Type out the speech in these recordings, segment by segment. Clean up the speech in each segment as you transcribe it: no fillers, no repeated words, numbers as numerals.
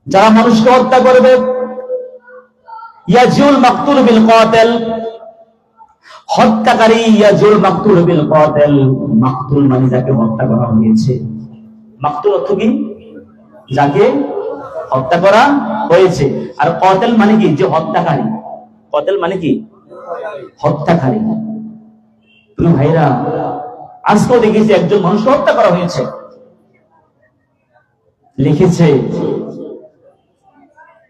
যারা মানুষকে হত্যা করবে, ইয়াজুল মাকতুল বিল কাতিল, হত্যাকারী, ইয়াজুল মাকতুল বিল কাতিল। মাকতুল মানে যাকে হত্যা করা হয়েছে। মাকতুল অর্থ কি? যাকে হত্যা করা হয়েছে। আর কাতিল মানে কি? যে হত্যাকারী। কাতিল মানে কি? হত্যাকারী। প্রিয় ভাইরা, আজকেও দেখেছি একজন মানুষকে হত্যা করা হয়েছে। লিখেছে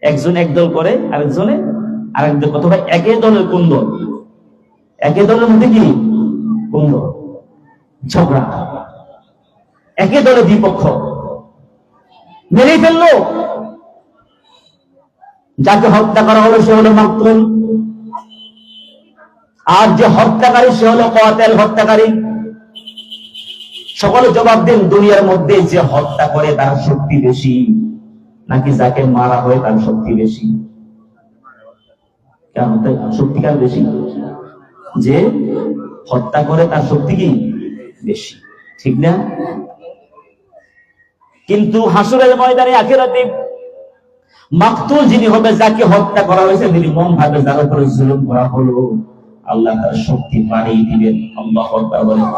একজন একদল করে, আরেকজনে আরেকদল, অথবা একই দলের কোন দল, একই দলের মধ্যে কি কোন দল, ঝগড়া, একই দলের বিপক্ষ, মেরে ফেললো। যাকে হত্যা করা হলো সে হলো মাকতুল, আর যে হত্যাকারী সে হলো কাতিল, হত্যাকারী। সকলে জবাব দেন, দুনিয়ার মধ্যে যে হত্যা করে তার শক্তি বেশি নাকি যাকে মারা হয় তার শক্তি বেশি? শক্তি কার বেশি? যে হত্যা করে তার শক্তি কি বেশি, ঠিক না? কিন্তু হাসরের ময়দানে আখিরাতে মাকতুল যিনি হবে, যাকে হত্যা করা হয়েছে, তিনি মন ভাবে যার উপরে জুলুম করা হলো, আল্লাহ তার শক্তি বাড়িয়ে দিবেন। আল্লাহু আকবার বলেন।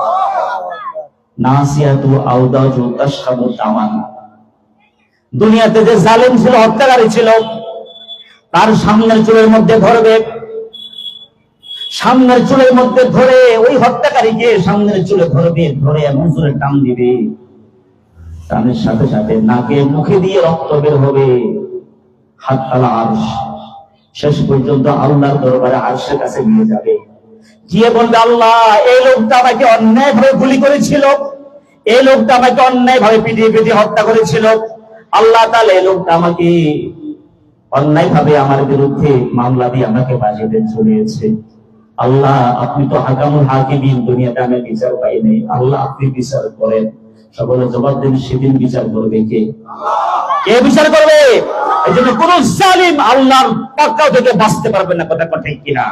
নাসিয়াতু আওদাজু তাশহাবু তামান। দুনিয়াতে যে জালেম ছিল, হত্যাকারী ছিল, তার সামনের চুলের মধ্যে ধরবে, সামনের চুলের মধ্যে ধরে ওই হত্যাকারীকে সামনের চুলে ধরবে, ধরে এমন জোরে টান দিবে, টানের সাথে সাথে নাকে মুখে দিয়ে রক্ত বের হবে। হাত আলা আরশ, শেষ পর্যন্ত আল্লাহর দরবারে আরশের কাছে নিয়ে যাবে, গিয়ে বলবে, আল্লাহ, এই লোকটা আমাকে অন্যায় ভাবে গুলি করেছিল, এই লোকটা আমাকে অন্যায় ভাবে পিটিয়ে পিটিয়ে হত্যা করেছিল। আল্লাহ তাআলা এই লোকটা আমাকে অন্যায় ভাবে আমার বিরুদ্ধে মামলা দিয়ে আমাকে বাজিতে ঝুলিয়েছে। আল্লাহ, আপনি তো হাকামুল হাকিমিন, দুনিয়াতে আমি বিচার পাই নাই, আল্লাহ আপনি বিচার করেন। সকলে জবাব দেন, সেদিন বিচার করবে কে? কে বিচার করবে? এই জন্য কোন জালিম আল্লাহর পাকড়াও থেকে বাঁচতে পারবে না। কথা ঠিক কিনা?